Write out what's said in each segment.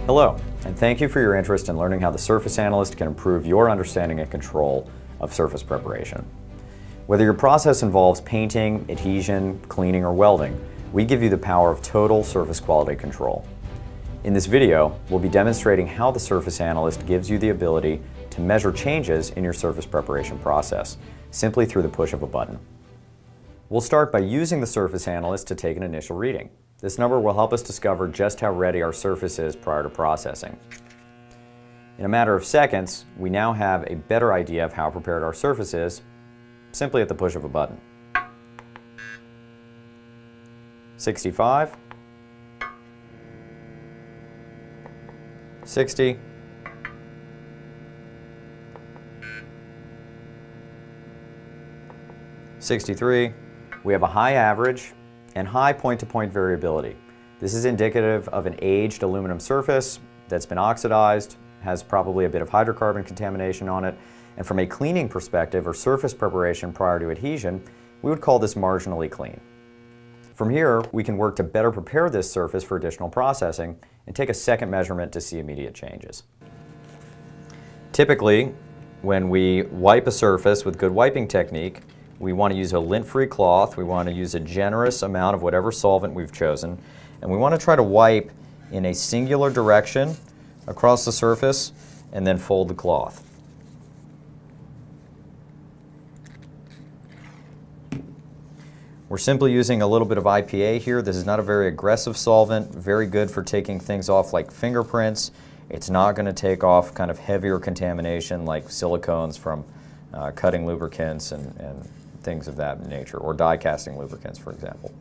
Hello, and thank you for your interest in learning how the surface analyst can improve your understanding and control of surface preparation. Whether your process involves painting, adhesion, cleaning, or welding, we give you the power of total surface quality control. In this video, we'll be demonstrating how the surface analyst gives you the ability to measure changes in your surface preparation process, simply through the push of a button. We'll start by using the surface analyst to take an initial reading. This number will help us discover just how ready our surface is prior to processing. In a matter of seconds, we now have a better idea of how prepared our surface is, simply at the push of a button. 65, 60, 63. We have a high average and high point-to-point variability. This is indicative of an aged aluminum surface that's been oxidized, has probably a bit of hydrocarbon contamination on it, and from a cleaning perspective or surface preparation prior to adhesion, we would call this marginally clean. From here, we can work to better prepare this surface for additional processing and take a second measurement to see immediate changes. Typically, when we wipe a surface with good wiping technique, we want to use a lint-free cloth, we want to use a generous amount of whatever solvent we've chosen, and we want to try to wipe in a singular direction across the surface and then fold the cloth. We're simply using a little bit of IPA here. This is not a very aggressive solvent, very good for taking things off like fingerprints. It's not going to take off kind of heavier contamination like silicones from cutting lubricants and things of that nature, or die casting lubricants, for example.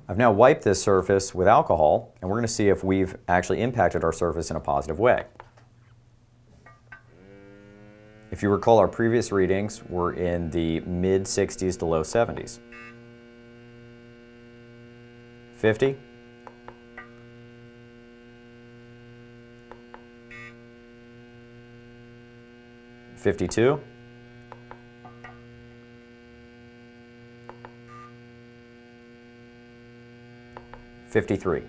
I've now wiped this surface with alcohol, and we're going to see if we've actually impacted our surface in a positive way. If you recall, our previous readings were in the mid-60s to low 70s. 50. 52. 53.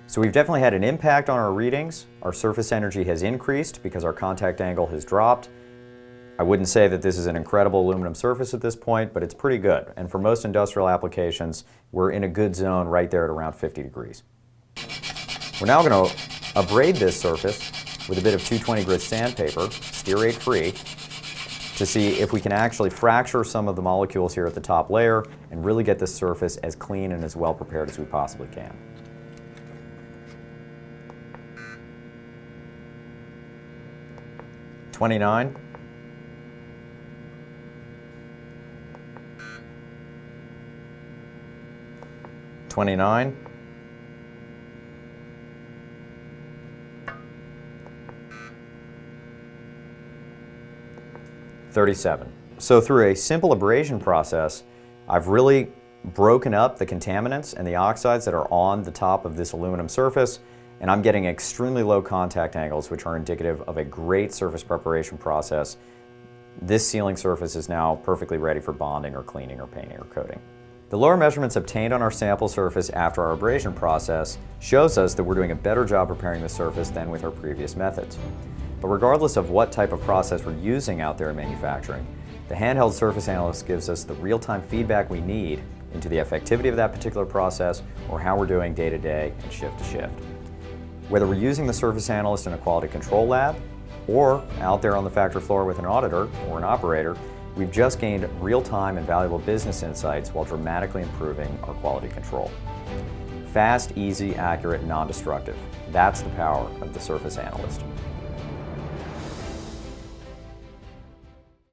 So we've definitely had an impact on our readings. Our surface energy has increased because our contact angle has dropped. I wouldn't say that this is an incredible aluminum surface at this point, but it's pretty good. And for most industrial applications, we're in a good zone right there at around 50 degrees. We're now going to abrade this surface with a bit of 220 grit sandpaper, stearate free, to see if we can actually fracture some of the molecules here at the top layer and really get this surface as clean and as well prepared as we possibly can. "29, 29, 37. So through a simple abrasion process, I've really broken up the contaminants and the oxides that are on the top of this aluminum surface, and I'm getting extremely low contact angles, which are indicative of a great surface preparation process. This sealing surface is now perfectly ready for bonding or cleaning or painting or coating. The lower measurements obtained on our sample surface after our abrasion process shows us that we're doing a better job preparing the surface than with our previous methods. But regardless of what type of process we're using out there in manufacturing, the handheld surface analyst gives us the real-time feedback we need into the effectivity of that particular process or how we're doing day to day and shift to shift. Whether we're using the surface analyst in a quality control lab or out there on the factory floor with an auditor or an operator, we've just gained real-time and valuable business insights while dramatically improving our quality control. Fast, easy, accurate, non-destructive. That's the power of the surface analyst.